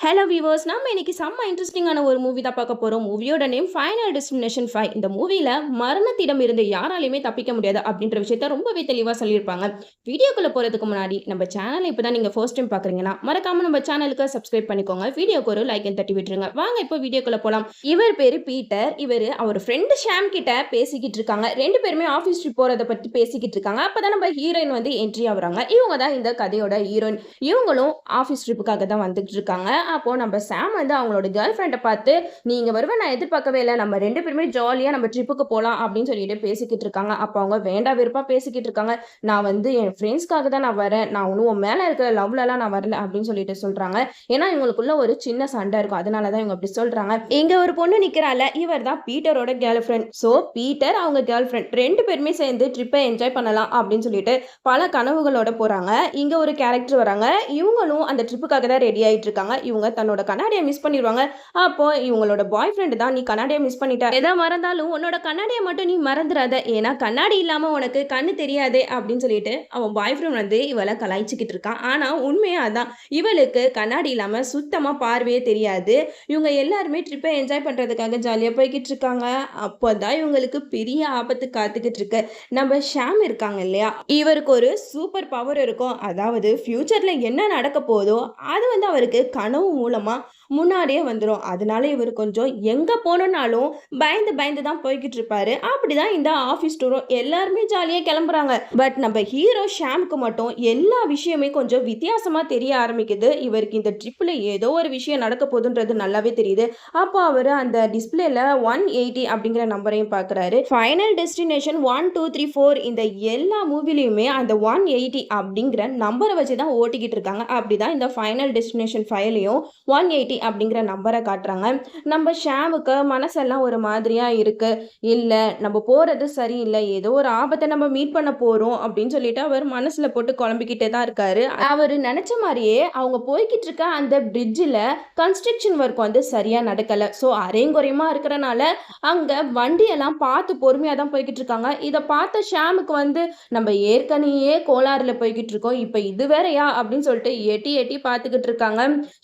Hello viewers, நம்ம இன்னைக்கு செம்ம இன்ட்ரெஸ்டிங்கான ஒரு மூவி தான் பார்க்க போறோம். மூவியோட நேம் ஃபைனல் டெஸ்டினேஷன் 5. இந்த மூவில மரணத்திடம் இருந்து யாராலையுமே தப்பிக்க முடியாது அப்படின்ற விஷயத்த ரொம்பவே தெளிவா சொல்லியிருப்பாங்க. வீடியோக்குள்ள போறதுக்கு முன்னாடி நம்ம சேனலை இப்பதான் நீங்க ஃபர்ஸ்ட் டைம் பார்க்குறீங்கன்னா மறக்காம நம்ம சேனலுக்கு சப்ஸ்கிரைப் பண்ணிக்கோங்க. வீடியோக்கு ஒரு லைக் தட்டி விட்டுருங்க. வாங்க இப்போ வீடியோக்குள்ள போலாம். இவர் பேரு பீட்டர். அவர் ஃப்ரெண்டு ஷாம் கிட்ட பேசிக்கிட்டு இருக்காங்க. ரெண்டு பேருமே ஆஃபீஸ் ட்ரிப் போறத பத்தி பேசிக்கிட்டு இருக்காங்க. அப்பதான் நம்ம ஹீரோயின் வந்து என்ட்ரி ஆகுறாங்க. இவங்க தான் இந்த கதையோட ஹீரோயின். இவங்களும் ஆஃபீஸ் ட்ரிப்புக்காக தான் வந்துட்டு இருக்காங்க. அப்போ நம்ம சாம் வந்து அவங்களோட கேர்ள் ஃப்ரெண்டை பார்த்து, நீங்க வருவ நான் எதிர்பார்க்கவே இல்லை, நம்ம ரெண்டு பேருமே ஜாலியா நம்ம ட்ரிப்புக்கு போலாம் அப்படின்னு சொல்லிட்டு பேசிக்கிட்டு இருக்காங்க. அப்போ அவங்க வேண்டா வெறுப்பா பேசிக்கிட்டு இருக்காங்க. நான் வந்து என் ஃப்ரெண்ட்ஸ்க்காக தான் நான் வரேன், நான் ஒன்றும் உன் மேல இருக்கிற லவ்லலாம் நான் வரல அப்படின்னு சொல்லிட்டு சொல்றாங்க. ஏன்னா இவங்களுக்குள்ள ஒரு சின்ன சண்டை இருக்கும், அதனாலதான் இவங்க அப்படி சொல்றாங்க. இங்க ஒரு பொண்ணு நிக்கிறாள், இவர் தான் பீட்டரோட கேர்ள் ஃப்ரெண்ட். ஸோ பீட்டர் அவங்க கேர்ள் ஃப்ரெண்ட் ரெண்டு பேருமே சேர்ந்து ட்ரிப்பை என்ஜாய் பண்ணலாம் அப்படின்னு சொல்லிட்டு பல கனவுகளோட போறாங்க. இங்க ஒரு கேரக்டர் வராங்க. இவங்களும் அந்த ட்ரிப்புக்காக தான் ரெடி ஆயிட்டு இருக்காங்க. இவங்க தன்னோட கண்ணாடியை மிஸ் பண்ணிடுவாங்க. அப்போ இவங்களோட பாய் ஃப்ரெண்டு தான், நீ கண்ணாடியை மிஸ் பண்ணிட்ட, எதை மறந்தாலும் உன்னோட கண்ணாடியை மட்டும் நீ மறந்துடாத, ஏன்னா கண்ணாடி இல்லாம உனக்கு கண்ணு தெரியாதே அப்படின்னு சொல்லிட்டு அவன் பாய் ஃப்ரெண்ட் வந்து இவளை கலாய்ச்சிக்கிட்டு இருக்கான். ஆனா உண்மையா அதான், இவளுக்கு கண்ணாடி இல்லாம சுத்தமா பார்வையே தெரியாது. இவங்க எல்லாருமே ட்ரிப்பை என்ஜாய் பண்றதுக்காக ஜாலியா போய்கிட்டு இருக்காங்க. அப்போதான் இவங்களுக்கு பெரிய ஆபத்து காத்துக்கிட்டு இருக்கு. நம்ம ஷாம் இருக்காங்க இல்லையா, இவருக்கு ஒரு சூப்பர் பவர் இருக்கும். அதாவது ஃபியூச்சர்ல என்ன நடக்க போதோ அது வந்து அவருக்கு கனவு மூலமா முன்னாடியே வந்துடும். அதனால இவர் கொஞ்சம் எங்க போனோம்னாலும் பயந்து பயந்து தான் போய்கிட்டு இருப்பாரு. அப்படிதான் இந்த ஆஃபீஸ் டூரும் எல்லாருமே ஜாலியாக கிளம்புறாங்க. பட் நம்ம ஹீரோ ஷாம்க்கு மட்டும் எல்லா விஷயமே கொஞ்சம் வித்தியாசமா தெரிய ஆரம்பிக்குது. இவருக்கு இந்த ட்ரிப்பில் ஏதோ ஒரு விஷயம் நடக்க போகுதுன்றது நல்லாவே தெரியுது. அப்போ அவர் அந்த டிஸ்பிளேல 180 அப்படிங்கிற நம்பரையும் பார்க்குறாரு. ஃபைனல் டெஸ்டினேஷன் 1 2 3 4 இந்த எல்லா மூவிலையுமே அந்த 180 அப்படிங்கிற நம்பரை வச்சு தான் ஓட்டிக்கிட்டு இருக்காங்க. அப்படிதான் இந்த ஃபைனல் டெஸ்டினேஷன் 5லையும் 180 அப்படிங்கிற நம்பரை காட்டுறாங்க. நம்ம ஷாமுக்கு மனசெல்லாம் ஒரு மாதிரியா இருக்கு. இல்ல நம்ம போறது சரியில்லை, ஏதோ ஒரு ஆபத்தை நம்ம மீட் பண்ண போறோம் அப்படின்னு சொல்லிட்டு அவர் மனசுல போட்டு குழம்பிக்கிட்டே தான் இருக்காரு. அவர் நினைச்ச மாதிரியே அவங்க போய்கிட்டு இருக்க அந்த பிரிட்ஜில் கன்ஸ்ட்ரக்ஷன் ஒர்க் வந்து சரியா நடக்கல. ஸோ அரைங்குறையமா இருக்கிறனால அங்க வண்டியெல்லாம் பார்த்து பொறுமையா தான் போய்கிட்டு இருக்காங்க. இதை பார்த்த ஷாமுக்கு வந்து, நம்ம ஏற்கனவே கோளாறுல போய்கிட்டு இருக்கோம், இப்ப இது வேறையா அப்படின்னு சொல்லிட்டு எட்டி எட்டி பார்த்துக்கிட்டு இருக்காங்க.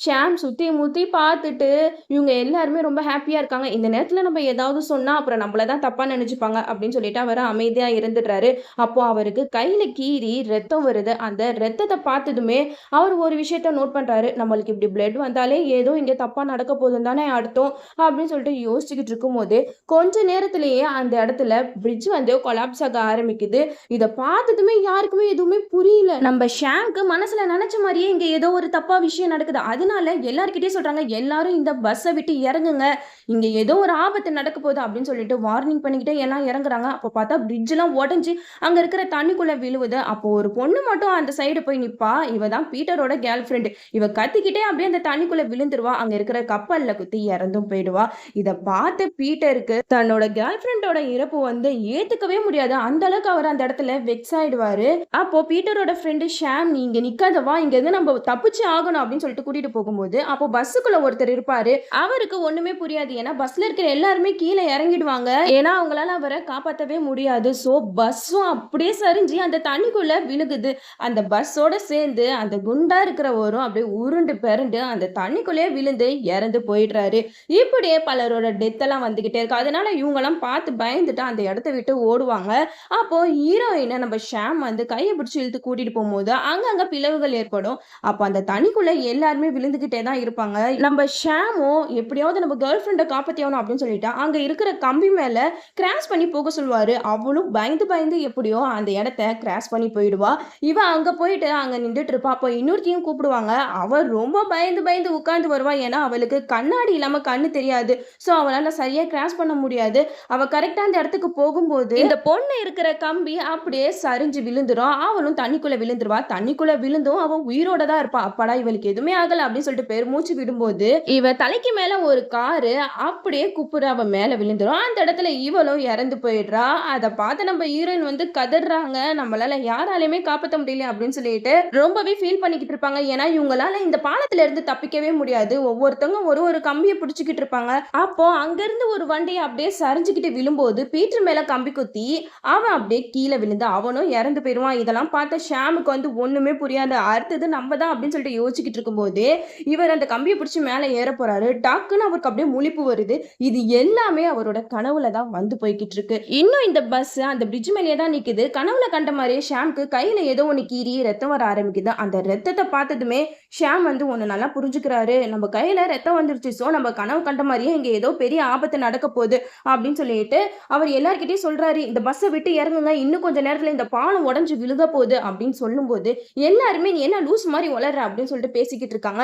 ஷாம் சுத்தி முத்தி பார்த்துட்டு இவங்க எல்லாருமே ரொம்ப ஹாப்பியா இருக்காங்க. இந்த நேரத்துல நம்ம ஏதாவது சொன்னா அப்புறம் நம்மளதான் தப்பா நினைச்சுப்பாங்க அப்படின்னு சொல்லிட்டு அவர் அமைதியா இருந்துடுறாரு. அப்போ அவருக்கு கையில கீறி ரத்தம் வருது. அந்த ரத்தத்தை பார்த்ததுமே அவர் ஒரு விஷயத்த நோட் பண்றாரு. நம்மளுக்கு இப்படி பிளட் வந்தாலே ஏதோ இங்க தப்பா நடக்க போகுதுன்னு தானே அர்த்தம் அப்படின்னு சொல்லிட்டு யோசிச்சுக்கிட்டு இருக்கும் போது கொஞ்ச நேரத்திலேயே அந்த இடத்துல பிரிட்ஜ் வந்து கொலாப்ஸ் ஆக ஆரம்பிக்குது. இதை பார்த்ததுமே யாருக்குமே எதுவுமே புரியல. நம்ம ஷாம்க்கு மனசுல நினைச்ச மாதிரியே இங்க ஏதோ ஒரு தப்பா விஷயம் நடக்குது. அதனால எல்லார்கிட்டயும் சொல்றாங்க, எல்லாரும் இந்த பஸ்ஸை விட்டு இறங்குங்க, இங்க ஏதோ ஒரு ஆபத்து நடக்க போகுது அப்படின்னு சொல்லிட்டு வார்னிங் பண்ணிக்கிட்டே எல்லாம் இறங்குறாங்க. அப்போ பார்த்தா பிரிட்ஜ் எல்லாம் உடஞ்சி அங்க இருக்கிற தண்ணிக்குள்ள விழுவுது. அப்போ ஒரு பொண்ணு மட்டும் அந்த சைடு போய் நிப்பா. இவ தான் பீட்டரோட கேர்ள் ஃப்ரெண்டு. இவ கத்திக்கிட்டே அப்படியே அந்த தண்ணிக்குள்ள விழுந்துருவா. அங்க இருக்கிற கப்பல்ல குத்தி இறந்தும் போயிடுவா. இதை பார்த்து பீட்டருக்கு தன்னோட கேர்ள் ஃப்ரெண்டோட இறப்பு வந்து ஏத்துக்கவே முடியாது. அந்த அளவுக்கு அவர் அந்த இடத்துல வெக்ஸ் ஆயிடுவாரு. அப்போ பீட்டரோட ஃப்ரெண்டு ஷாம், நீ இங்க நிக்காதவா, இங்க இருந்து நம்ம தப்பிச்சு ஆகணும் அப்படின்னு சொல்லிட்டு கூட்டிட்டு போகும்போது அப்போ பஸ்ஸுக்குள்ள ஒருத்தர் இருப்பாரு. அவருக்கு ஒண்ணுமே புரியாது. ஏன்னா பஸ்ல இருக்கிற எல்லாருமே கீழே இறங்கிடுவாங்க. ஏன்னா அவங்களால அவரை காப்பாற்றவே முடியாது. ஸோ பஸ்ஸும் அப்படியே சரிஞ்சு அந்த தண்ணிக்குள்ள விழுகுது. அந்த பஸ்ஸோட சேர்ந்து அந்த குண்டா இருக்கிறவரும் அப்படியே உருண்டு பெருண்டு அந்த தண்ணிக்குள்ளேயே விழுந்து இறந்து போயிடுறாரு. இப்படியே பலரோட டெத் எல்லாம் வந்துகிட்டே இருக்கு. அதனால இவங்கெல்லாம் பார்த்து பயந்துட்டு அந்த இடத்த விட்டு ஓடுவாங்க. அப்போ ஹீரோயினை நம்ம ஷாம் வந்து கையை பிடிச்சி இழுத்து கூட்டிட்டு போகும்போது அங்கங்க பிளவுகள் ஏற்படும். அப்போ அந்த தண்ணிக்குள்ள எல்லாருமே விழுந்துகிட்டே தான் இருப்பாங்க. நம்ம ஷாமும் எப்படியாவது நம்ம கேர்ள் ஃப்ரெண்டை காப்பாத்தியாகணும் அப்படின்னு சொல்லிட்டு அங்க இருக்கிற கம்பி மேல கிராஸ் பண்ணி போக சொல்லுவாரு. அவளும் பயந்து பயந்து எப்படியோ அந்த இடத்த கிராஸ் பண்ணி போயிடுவா. இவ அங்க போயிட்டு அங்க நின்றுட்டு இருப்பா. அப்போ இன்னொருத்தையும் கூப்பிடுவாங்க. அவ ரொம்ப பயந்து பயந்து உட்கார்ந்து வருவா. ஏன்னா அவளுக்கு கண்ணாடி இல்லாம கண்ணு தெரியாது. ஸோ அவளால சரியா கிராஸ் பண்ண முடியாது. அவ கரெக்டா அந்த இடத்துக்கு போகும்போது இந்த பொண்ணு இருக்கிற கம்பி அப்படியே சரிஞ்சு விழுந்துரும். அவளும் தண்ணிக்குள்ள விழுந்துருவா. தண்ணிக்குள்ள விழுந்தும் அவன் உயிரோட தான் இருப்பா. அப்பாடா இவளுக்கு எதுவுமே ஆகல அப்படின்னு சொல்லிட்டு பெருமூச்சு விடும்போது இவ தலைக்கு மேல ஒரு காரு அப்படியே குப்புற அவ மேல விழுந்துரும். அந்த இடத்துல இவளும் இறந்து போயிடுறா. அதை பார்த்து நம்ம ஹீரோயின் வந்து கதறாங்க, நம்மளால யாராலையுமே காப்பாற்ற முடியல அப்படின்னு சொல்லிட்டு ரொம்பவே ஃபீல் பண்ணிக்கிட்டு இருப்பாங்க. ஏன்னா இவங்களால இந்த பாலத்துல இருந்து தப்பிக்கவே முடியாது. ஒவ்வொருத்தவங்க ஒரு ஒரு கம்பியை பிடிச்சிக்கிட்டு இருப்பாங்க. அப்போ அங்கிருந்து ஒரு வண்டியை அப்படியே சரிஞ்சுக்கிட்டு விழும்போது பீட்டர் மேல கம்பி குத்தி அவன் அப்படியே கீழே விழுந்து அவனும் இறந்து போயிடுவான். இதெல்லாம் பார்த்த ஷாமுக்கு வந்து ஒண்ணுமே புரியாது. அடுத்தது நம்ம தான் அப்படின்னு சொல்லிட்டு யோசிச்சுக்கிட்டு இருக்கும்போது இவர் அந்த கம்பியை பிடிச்சி பிடிச்சு மேல ஏற போறாரு. டக்குன்னு அவருக்கு அப்படியே முழிப்பு வருது. இது எல்லாமே அவரோட கனவுல தான் வந்து போய்க்கிட்டு இருக்கு. இன்னும் இந்த பஸ் அந்த பிரிட்ஜ் மேலேயே தான் நிக்குது. கனவுல கண்ட மாதிரியே ஷாம்க்கு கையில ஏதோ ஒண்ணு கீறி ரத்தம் வர ஆரம்பிக்குது. அந்த ரத்தத்தை பார்த்ததுமே ஷாம் வந்து ஒண்ணு நல்லா புரிஞ்சுக்கிறாரு. நம்ம கையில ரத்தம் வந்துருச்சு. சோ நம்ம கனவு கண்ட மாதிரியே இங்க ஏதோ பெரிய ஆபத்து நடக்க போகுது அப்படின்னு சொல்லிட்டு அவர் எல்லார்கிட்டயும் சொல்றாரு. இந்த பஸ்ஸை விட்டு இறங்குங்க. இன்னும் கொஞ்ச நேரத்துல இந்த பாலம் உடைஞ்சு விழுக போகுது அப்படின்னு சொல்லும்போது எல்லாருமே நீ என்ன லூஸ் மாதிரி வளர்ற அப்படின்னு சொல்லிட்டு பேசிக்கிட்டு இருக்காங்க.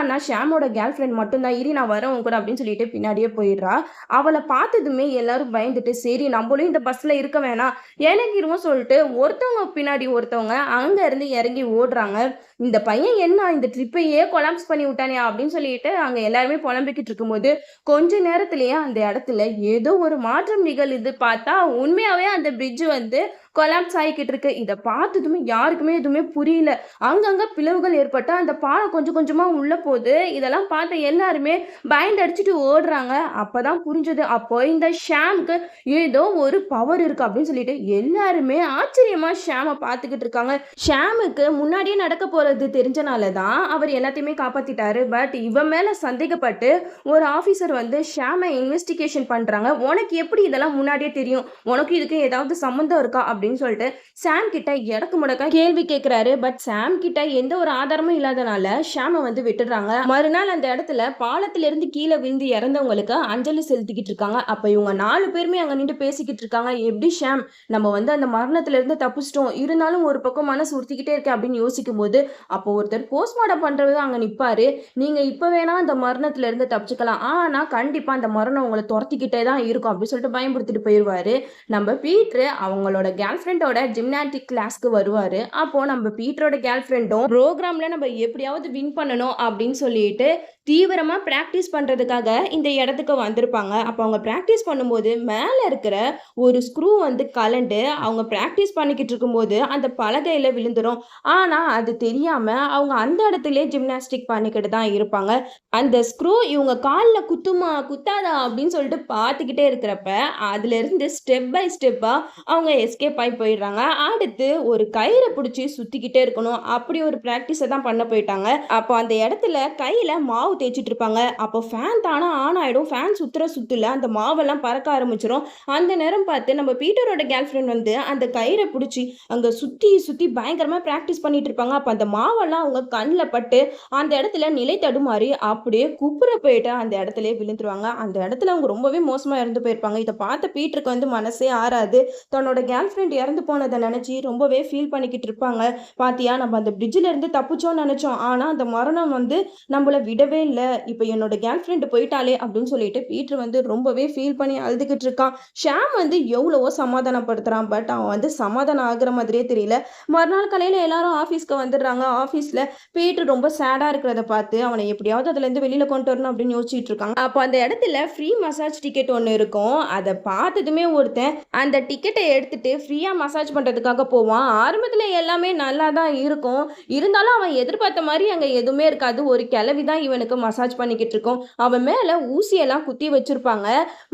நான் ஷாமோட கேர்ள் ஃப்ரெண்ட் மட்டும் தான், இரு நான் வரேன் உன் கூட அப்படின்னு சொல்லிட்டு பின்னாடியே போயிடுறா. அவளை பார்த்ததுமே எல்லாரும் பயந்துட்டு சரி நம்மளும் இந்த பஸ்ல இருக்க வேணாம் இறங்கிருவோம் சொல்லிட்டு ஒருத்தவங்க பின்னாடி ஒருத்தவங்க அங்க இருந்து இறங்கி ஓடுறாங்க. இந்த பையன் என்ன இந்த ட்ரிப்பையே கொலாப்ஸ் பண்ணி விட்டானே அப்படின்னு சொல்லிட்டு அங்க எல்லாருமே புலம்பிக்கிட்டு இருக்கும்போது கொஞ்ச நேரத்திலேயே அந்த இடத்துல ஏதோ ஒரு மாற்றம் நிகழுது. பார்த்தா உண்மையாவே அந்த பிரிட்ஜ் வந்து கொலாப்ஸ் ஆகிக்கிட்டு இருக்கு. இதை பார்த்ததுமே யாருக்குமே எதுவுமே புரியல. அங்கங்க பிளவுகள் ஏற்பட்டு அந்த பாலம் கொஞ்சம் கொஞ்சமா உள்ள போகுது. இதெல்லாம் பார்த்த எல்லாருமே பயந்து அடிச்சுட்டு ஓடுறாங்க. அப்பதான் புரிஞ்சது, அப்போ இந்த ஷாம்க்கு ஏதோ ஒரு பவர் இருக்கு அப்படின்னு சொல்லிட்டு எல்லாருமே ஆச்சரியமா ஷாமை பார்த்துக்கிட்டு இருக்காங்க. ஷாமுக்கு முன்னாடியே நடக்க போறது தெரிஞ்சனாலதான் அவர் எல்லாத்தையுமே காப்பாத்திட்டாரு. பட் இவன் மேல சந்தேகப்பட்டு ஒரு ஆபீசர் வந்து ஷாமை இன்வெஸ்டிகேஷன் பண்றாங்க. உனக்கு எப்படி இதெல்லாம் முன்னாடியே தெரியும், உனக்கு இதுக்கு ஏதாவது சம்மந்தம் இருக்கா அப்படின்னு சொல்லிட்டு சாம் கிட்ட இடக்கு முடக்க கேள்வி கேட்கிறாரு. பட் சாம் கிட்ட எந்த ஒரு ஆதாரமும் இல்லாதனால ஷாமை வந்து விட்டுடுறாங்க. மறுநாள் அந்த இடத்துல பாலத்திலிருந்து கீழே விழுந்து இறந்தவங்களுக்கு அஞ்சலி செலுத்திக்கிட்டு இருக்காங்க. அப்ப இவங்க 4 பேருமே அங்க நின்று பேசிக்கிட்டு இருக்காங்க. எப்படி ஷாம் நம்ம வந்து அந்த மரணத்துல இருந்து தப்பிச்சிட்டோம், இருந்தாலும் ஒரு பக்கம் மனசு உறுத்திக்கிட்டே இருக்கு அப்படின்னு யோசிக்கும் போது அப்போ ஒருத்தர் போஸ்ட்மார்ட்டம் பண்றது அங்க நிப்பாரு. நீங்க இப்ப வேணா அந்த மரணத்துல இருந்து தப்பிச்சுக்கலாம், ஆனா கண்டிப்பா அந்த மரணம் உங்களை துரத்திக்கிட்டே தான் இருக்கும் அப்படின்னு சொல்லிட்டு பயன்படுத்திட்டு போயிடுவாரு. நம்ம பீட்ரு அவங்களோட கேர்ள் ஃப்ரெண்டோட ஜிம்னாஸ்டிக் கிளாஸ்க்கு வருவாரு. அப்போ நம்ம பீட்டரோட கேர்ள் ஃப்ரெண்டும் ப்ரோக்ராம்ல நம்ம எப்படியாவது வின் பண்ணணும் அப்படின்னு சொல்லிட்டு தீவிரமா பிராக்டிஸ் பண்றதுக்காக இந்த இடத்துக்கு வந்திருப்பாங்க. அப்போ அவங்க பிராக்டிஸ் பண்ணும்போது மேல இருக்கிற ஒரு ஸ்க்ரூ வந்து கலண்டு அவங்க பிராக்டிஸ் பண்ணிக்கிட்டு இருக்கும்போது அந்த பலகையில விழுந்துரும். ஆனா அது தெரியாம அவங்க அந்த இடத்துலயே ஜிம்னாஸ்டிக் பண்ணிக்கிட்டு தான் இருப்பாங்க. அந்த ஸ்க்ரூ இவங்க காலில் குத்துமா குத்தாதா அப்படின்னு சொல்லிட்டு பார்த்துக்கிட்டே இருக்கிறப்ப அதுல இருந்து ஸ்டெப் பை ஸ்டெப்பா அவங்க எஸ்கேப் ஆகி போயிடுறாங்க. அடுத்து ஒரு கயிறை பிடிச்சி சுத்திக்கிட்டே இருக்கணும், அப்படி ஒரு பிராக்டிஸை தான் பண்ண போயிட்டாங்க. அப்போ அந்த இடத்துல கையில மாவு தேய்ச்சிட்டு இருப்பாங்க. அப்போ ஃபேன் தானா ஆன் ஆயிடும். ஃபேன் சுத்துல அந்த மாவெல்லாம் பறக்க ஆரம்பிச்சிடும். அந்த நேரம் பார்த்து நம்ம பீட்டரோட கேர்ள் ஃப்ரெண்ட் வந்து அந்த கயிறை பிடிச்சி அங்க சுத்தி சுத்தி பயங்கரமா பிராக்டிஸ் பண்ணிட்டு இருப்பாங்க. அப்ப அந்த மாவெல்லாம் அவங்க கண்ணில் பட்டு அந்த இடத்துல நிலை தடுமாறி அப்படியே குப்புற போயிட்டு அந்த இடத்துல விழுந்துருவாங்க. அந்த இடத்துல அவங்க ரொம்பவே மோசமா இறந்து போயிருப்பாங்க. இதை பார்த்த பீட்டருக்கு வந்து மனசே ஆறாது. தன்னோட கேர்ள் ஃப்ரெண்ட் இறந்து போனதை நினைச்சு ரொம்பவே ஃபீல் பண்ணிக்கிட்டு இருப்பாங்க. பாத்தியா நம்ம அந்த பிரிட்ஜில் இருந்து தப்பிச்சோம்னு நினைச்சோம், ஆனா அந்த மரணம் வந்து நம்மள விடவே இல்லை. இப்போ என்னோட கேர்ள் ஃப்ரெண்டு போயிட்டாலே அப்படின்னு சொல்லிட்டு பீட்டர் வந்து ரொம்பவே ஃபீல் பண்ணி அழுதுகிட்டு இருக்கான். ஷாம் வந்து எவ்வளவோ சமாதானப்படுத்துறான். பட் அவன் வந்து சமாதானம் ஆகுற மாதிரியே தெரியல. மறுநாள் காலையில எல்லாரும் ஆஃபீஸ்க்கு வந்துடுறாங்க. ஆஃபீஸ்ல பீட்டர் ரொம்ப சேடா இருக்கிறத பார்த்து அவனை எப்படியாவது அதுல இருந்து வெளியில கொண்டு வரணும் அப்படின்னு யோசிச்சுட்டு இருக்காங்க. அப்போ அந்த இடத்துல ஃப்ரீ மசாஜ் டிக்கெட் ஒன்று இருக்கும். அதை பார்த்ததுமே ஒருத்தன் அந்த டிக்கெட்டை எடுத்துட்டு ஃப்ரீயா மசாஜ் பண்றதுக்காக போவான். ஆரம்பத்துல எல்லாமே நல்லா தான் இருக்கும், இருந்தாலும் அவன் எதிர்பார்த்த மாதிரி அங்க எதுவுமே இருக்காது. ஒரு கிளவிதான் இவனுக்கு மசாஜ் பண்ணிக்கிட்டு இருக்கும். அவன் மேல ஊசியெல்லாம் குத்தி வச்சிருப்பாங்க.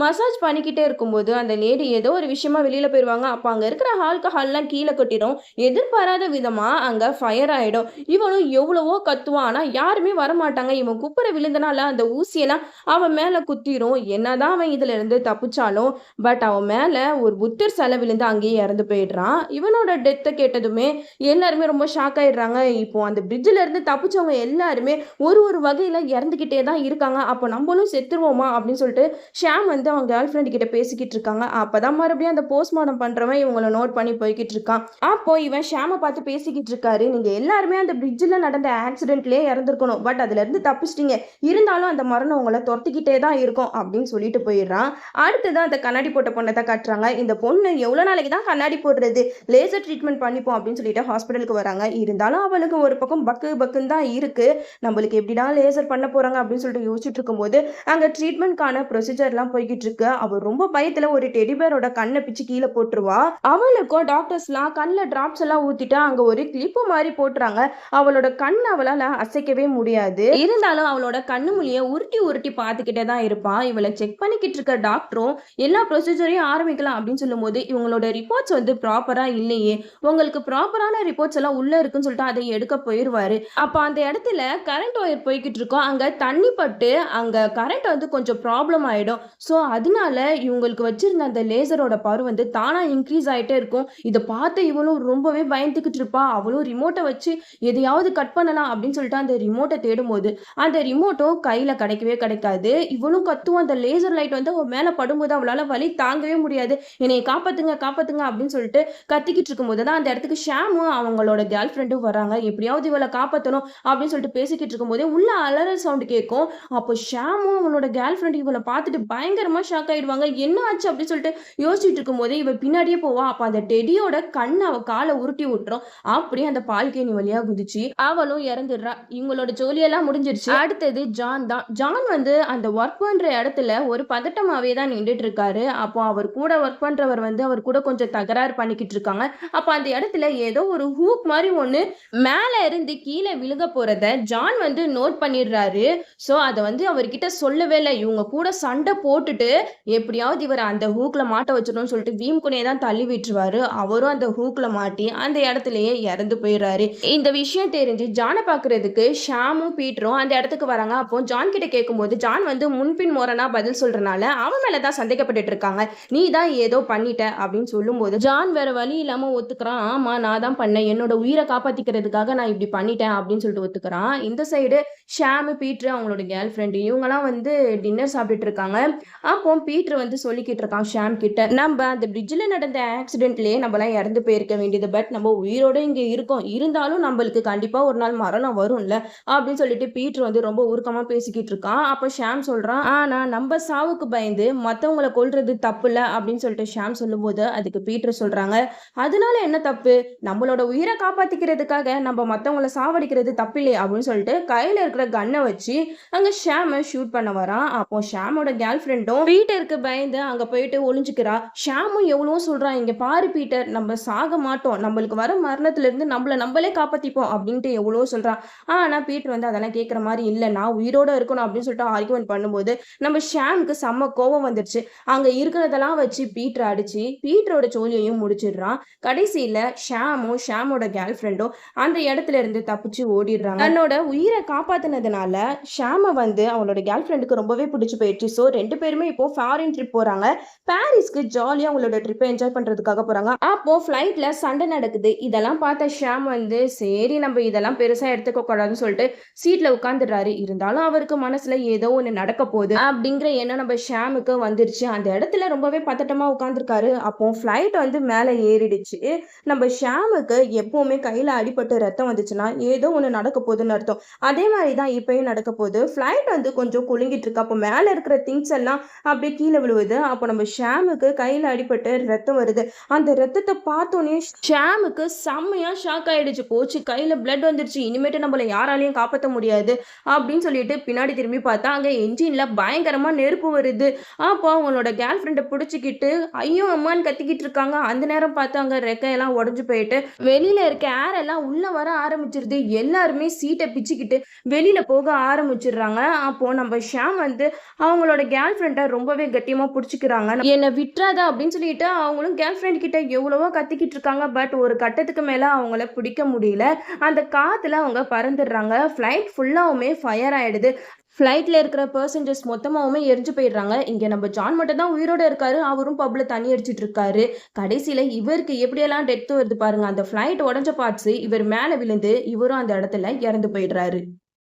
மசாஜ் பண்ணிக்கிட்டே இருக்கும்போது அந்த லேடி ஏதோ ஒரு விஷயமா வெளியில போயிடுவாங்க. அப்ப அங்க இருக்கிற ஆல்கஹால்லாம் கீழே கொட்டிடும். எதிர்பாராத விதமா அங்க ஃபயர் ஆயிடும். இவனும் எவ்வளவோ கத்துவான், ஆனா யாருமே வரமாட்டாங்க. இவன் குப்புற விழுந்தனால அந்த ஊசியெல்லாம் அவன் மேல குத்திரும். என்னதான் அவன் இதுல இருந்து தப்பிச்சாலும் பட் அவன் மேல ஒரு புத்தர் சிலை விழுந்து அங்கேயே இறந்து போயிடுறான். இவனோட டெத்தை கேட்டதுமே எல்லாருமே ரொம்ப ஷாக் ஆயிடுறாங்க. இப்போ அந்த பிரிட்ஜில் இருந்து தப்பிச்சவங்க எல்லாருமே ஒரு ஒரு வகையில இறந்துகிட்டே தான் இருக்காங்க. அப்போ நம்மளும் செத்துருவோமா அப்படின்னு சொல்லிட்டு ஷாம் வந்து அவங்க கேர்ள் ஃப்ரெண்ட் கிட்ட பேசிக்கிட்டு இருக்காங்க. அப்பதான் மறுபடியும் அந்த போஸ்ட்மார்ட்டம் பண்றவன் இவங்களை நோட் பண்ணி போய்கிட்டு இருக்கான். அப்போ இவன் ஷாமை பார்த்து பேசிக்கிட்டு இருக்காரு. நீங்க எல்லாருமே அந்த பிரிட்ஜில் நடந்த ஆக்சிடென்ட்லயே இறந்துருக்கணும், பட் அதுல இருந்து தப்பிச்சிட்டீங்க, இருந்தாலும் அந்த மரணம் உங்களை துரத்திக்கிட்டே தான் இருக்கும் அப்படின்னு சொல்லிட்டு போயிடுறான். அடுத்துதான் அந்த கண்ணாடி போட்ட பொண்ணை தான் காட்டுறாங்க. இந்த பொண்ணு எவ்வளவு நாளைக்கு தான் கண்ணாடி போடுறது, லேசர் ட்ரீட்மெண்ட் பண்ணிப்போம் அப்படின்னு சொல்லிட்டு ஹாஸ்பிட்டலுக்கு வராங்க. இருந்தாலும் அவளுக்கு ஒரு பக்கம் பக்குன்னு தான் இருக்கு. நம்மளுக்கு எப்படிடா லேசர் பண்ண போறாங்க அப்படின்னு சொல்லிட்டு யோசிச்சுட்டு இருக்கும்போது அங்க ட்ரீட்மெண்ட்கான ப்ரொசீஜர்லாம் போய்கிட்டு இருக்கு. அவள் ரொம்ப பயத்துல ஒரு டெடிபேரோட கண்ணை பிச்சு கீழே போட்டுருவா. அவளுக்கும் டாக்டர்ஸ்லாம் கண்ணில் டிராப்ஸ் எல்லாம் ஊத்திட்டு அங்க ஒரு கிளிப்பு மாதிரி போட்டுறாங்க. அவளோட கண் அவளால அசைக்கவே முடியாது. இருந்தாலும் அவளோட கண்ணு மொழியை உருட்டி உருட்டி பார்த்துக்கிட்டே தான் இருப்பான். இவளை செக் பண்ணிக்கிட்டு இருக்க டாக்டரும் எல்லா ப்ரொசீஜரையும் ஆரம்பிக்கலாம் அப்படின்னு சொல்லும்போது இவங்களோட ரிப்போர்ட்ஸ் வந்து ப்ராப்பரா இல்லையே, உங்களுக்கு ப்ராப்பரான ரிப்போர்ட்ஸ் எல்லாம் உள்ள இருக்குன்னு சொல்லிட்டு அதை எடுக்க போயிடுவாரு. அப்போ அந்த இடத்துல கரண்ட் ஒயர் போய்கிட்டு இருக்கோம். அங்க தண்ணி பட்டு அங்க கரண்ட் வந்து கொஞ்சம் ப்ராப்ளம் ஆயிடும். ஸோ, அதனால இவங்களுக்கு வச்சிருந்த அந்த லேசரோட பவர் வந்து தானா இன்க்ரீஸ் ஆயிட்டே இருக்கும். இத பார்த்த இவளும் ரொம்பவே பயந்துகிட்டு இருப்பா. அவளும் ரிமோட்ட வச்சு எதையாவது கட் பண்ணலாம் அப்படின்னு சொல்லிட்டு அந்த ரிமோட்ட தேடும்போது, அந்த ரிமோட்டும் கையில கிடைக்கவே கிடைக்காது. இவளும் கத்துவா. அந்த லேசர் லைட் வந்து அவ மேல படும்போது அவளால வலி தாங்கவே முடியாது. "என்னைய காப்பாத்துங்க, காப்பாத்துங்க" அப்படின்னு சொல்லிட்டு கத்திக்கிட்டு இருக்கும்போது தான் அந்த இடத்துக்கு ஷாமும் அவங்களோட கேர்ள் ஃப்ரெண்டும் வர்றாங்க. எப்படியாவது இவள காப்பாத்தணும் அப்படின்னு சொல்லிட்டு பேசிக்கிட்டு இருக்கும்போதே உள்ள அலறல் சவுண்ட் கேட்கும். அப்போ ஷாமும் அவனோட கேர்ள் ஃப்ரெண்ட் இவள பார்த்துட்டு பயங்கரமா ஷாக் ஆயிடுவாங்க. என்ன ஆச்சு அப்படின்னு சொல்லிட்டு யோசிச்சுட்டு இருக்கும்போதே இவ பின்னாடியே போவா. அப்ப அந்த டெடியோட கண்ணு அவ கால உருட்டி விட்டுரும். அப்படியே அந்த பால்கனி வழியா குதிச்சு அவளும் இறந்துடுறா. இவங்களோட ஜோலியெல்லாம் முடிஞ்சிருச்சு. அடுத்தது ஜான் தான். ஜான் வந்து அந்த ஒர்க் பண்ற இடத்துல ஒரு பதட்டமாவே தான் நின்னுட்டு இருக்காரு. அப்போ அவர் கூட ஒர்க் பண்றவர் வந்து அவர் கூட கொஞ்சம் தகராறு பண்ணிக்கிட்டு இருக்காங்க. அப்ப அந்த இடத்துல ஏதோ ஒரு ஹூக் மாரி ஒண்ணு மேல இருந்து கீழ விழுக போறத ஜான் வந்து நோட் பண்ணிடுறாரு. ஸோ, அத வந்து அவர்கிட்ட சொல்லவே இல்ல. இவங்க கூட சண்டை போட்டுட்டு எப்படியாவது இவர அந்த ஹூக்ல மாட்ட வச்சுடணும்னு சொல்லிட்டு வீம்குனே தான் தள்ளி விட்டுருவாரு. அவரும் அந்த ஹூக்ல மாட்டி அந்த இடத்திலேயே இறந்து போயிடுறாரு. இந்த விஷயம் தெரிஞ்சு ஜான பார்க்கறதுக்கு ஷாமும், பீட்டரும் அந்த இடத்துக்கு வராங்க. அப்போ ஜான் கிட்ட கேட்கும்போது ஜான் வந்து முன்பின் முரணா பதில் சொல்றனால அவன் மேல தான் சந்தேகப்பட்டுட்டு இருக்காங்க. "நீ தான் ஏதோ பண்ணிட்ட" அப்படின்னு சொல்லும்போது ஜான் வேற வழி இல்லாம ஒத்துக்கிறான். "ஆமா, நான் தான் பண்ணேன். என்னோட உயிரை காப்பாத்திக்கிறதுக்காக நான் இப்படி பண்ணிட்டேன்" அப்படின்னு சொல்லிட்டு ஒத்துக்கிறான். இந்த சைடு ஷாமு, பீட்ரு அவங்களோட கேர்ள் ஃப்ரெண்ட் இவங்கலாம் வந்து டின்னர் சாப்பிட்டுட்டு இருக்காங்க. அப்போ பீட்ரு வந்து சொல்லிக்கிட்டு இருக்கான் ஷாம் கிட்ட, "நம்ப அந்த பிரிட்ஜ்ல நடந்த ஆக்சிடென்ட்லயே நம்மலாம் இறந்து போயிருக்க வேண்டியது. பட் நம்ம உயிரோட இங்க இருக்கோம். இருந்தாலும் நம்மளுக்கு கண்டிப்பா ஒரு நாள் மரணம் வரும்ல" அப்படின்னு சொல்லிட்டு பீட்ரு வந்து ரொம்ப உருக்கமா பேசிக்கிட்டு இருக்கான். அப்ப ஷாம் சொல்றான், "ஆனா நம்ம சாவுக்கு பயந்து மத்தவங்கள கொல்றது தப்புல்ல" அப்படின்னு சொல்லிட்டு ஷாம் சொல்லும்போது அதுக்கு பீட்ரு சொல்றாங்க, "அதனால என்ன தப்பு? நம்மளோட உயிரை காப்பாத்திக்கிறதுக்காக நம்ம மத்தவங்கள சாவடிக்கிறது தப்பில்லையே" அப்படின்னு சொல்லிட்டு கையில இருக்கிற கன்னை வச்சு அங்க ஷாம ஷூட் பண்ண வரான். அப்போ ஷாமோட கேர்ள் ஃப்ரெண்டும் பீட்டருக்கு பயந்து அங்க போயிட்டு ஒளிஞ்சுக்கிறா. ஷாமும் எவ்வளவோ சொல்றான், "இங்க பாரு பீட்டர், நம்ம சாக மாட்டோம். நம்மளுக்கு வர மரணத்துல இருந்து நம்மளே காப்பாத்திப்போம்" அப்படின்ட்டு எவ்வளவோ சொல்றான். ஆனா பீட்டர் வந்து அதெல்லாம் கேட்கிற மாதிரி இல்ல. "நான் உயிரோட இருக்கணும்" அப்படின்னு சொல்லிட்டு ஆர்குமெண்ட் பண்ணும்போது நம்ம ஷாமுக்கு செம்ம கோவம் வந்துருச்சு. அங்க இருக்கிறதெல்லாம் வச்சு பீட்டரை அடிச்சு பீட்டரோட ஜோலியையும் முடிச்சிடுறான். கடைசியில ஷாமும் ஷாமோட கேர்ள் ஃப்ரெண்டும் அந்த இடத்துல இருந்து தப்பிச்சு ஓடிடுறாங்க. தன்னோட உயிரை காப்பாத்தினதுனால ஷாம வந்து அவனோட கேர்ள் ஃப்ரெண்டுக்கு ரொம்பவே பிடிச்சு போயிடுச்சு. ஸோ, 2 பேருமே இப்போ ஃபாரின் ட்ரிப் போறாங்க. பாரிஸ்க்கு ஜாலியா அவங்களோட ட்ரிப்பை என்ஜாய் பண்றதுக்காக போறாங்க. அப்போ ஃப்ளைட்ல சண்டை நடக்குது. இதெல்லாம் பார்த்த ஷாம் வந்து சரி நம்ம இதெல்லாம் பெருசா எடுத்துக்க கூடாதுன்னு சொல்லிட்டு சீட்ல உட்காந்துடுறாரு. இருந்தாலும் அவருக்கு மனசுல ஏதோ ஒண்ணு நடக்க போகுது அப்படிங்கிற எண்ணம் நம்ம ஷாமுக்கு வந்துருச்சு. அந்த இடத்துல ரொம்பவே பதட்டமா உட்காந்துருக்காரு. அப்போ ஃப்ளைட் வந்து மேல ஏறிடுச்சு. நம்ம ஷாமுக்கு எப்பவுமே கையில அடிபட்டு ரத்தம் வந்துச்சுன்னா ஏதோ ஒண்ணு நடக்க போகுதுன்னு அர்த்தம். அதே மாதிரி தான் இப்பயும் நடக்க போகுது. ஃப்ளைட் வந்து கொஞ்சம் குலுங்கிட்டு இருக்கு. அப்போ மேல இருக்கிற திங்ஸ் எல்லாம் அப்படியே கீழே விழுவுது. அப்போ நம்ம ஷாமுக்கு கையில அடிபட்டு ரத்தம் வருது. அந்த ரத்தத்தை பார்த்தோன்னே ஷாமுக்கு செம்மையா ஷாக் ஆயிடுச்சு. போச்சு, கையில பிளட் வந்துருச்சு, இனிமேட்டு நம்மள யாராலையும் காப்பாற்ற முடியாது அப்படின்னு சொல்லிட்டு பின்னாடி திரும்பி பார்த்தா அங்க என்ஜின்ல பயங்கரமா நெருப்பு வருது. அப்போ அவங்களோட கேர்ள் ஃப்ரெண்டை பிடிச்சிக்கிட்டு ஐயோ அம்மான்னு கத்திக்கிட்டு இருக்காங்க. அந்த நேரம் பார்த்து அங்க ரெக்கையெல்லாம் உடஞ்சு போயிட்டு வெளியில இருக்க ஏர் எல்லாம் உள்ள வர ஆரம்பிச்சிருது. எல்லாருமே சீட்டை பிச்சுக்கிட்டு வெளியில போக ஆரம்பிச்சிடுறாங்க. அப்போ நம்ம ஷாம் வந்து அவங்களோட கேர்ள் ஃப்ரெண்டை ரொம்பவே கட்டியமா பிடிச்சிக்கிறாங்க. என்னை விட்டுறாத அப்படின்னு சொல்லிட்டு அவங்களும் கேர்ள் ஃப்ரெண்ட் கிட்ட எவ்வளவோ கத்திக்கிட்டு இருக்காங்க. பட் ஒரு கட்டத்துக்கு மேல அவங்கள பிடிக்க முடியல. அந்த காத்துல அவங்க பறந்துடுறாங்க. ஃப்ளைட் ஃபுல்லாவுமே ஃபயர் ஆயிடுது. ஃப்ளைட்ல இருக்கிற பெர்சஞ்சர்ஸ் மொத்தமாவுமே எரிஞ்சு போயிடுறாங்க. இங்க நம்ம ஜான் மட்டும் தான் உயிரோட இருக்காரு. அவரும் பப்ல தண்ணி அடிச்சிட்டு இருக்காரு. கடைசியில இவருக்கு எப்படியெல்லாம் டெத் வருது பாருங்க. அந்த ஃப்ளைட் உடஞ்ச பார்ட்ஸ் இவர் மேல விழுந்து இவரும் அந்த இடத்துல இறந்து போயிடுறாரு.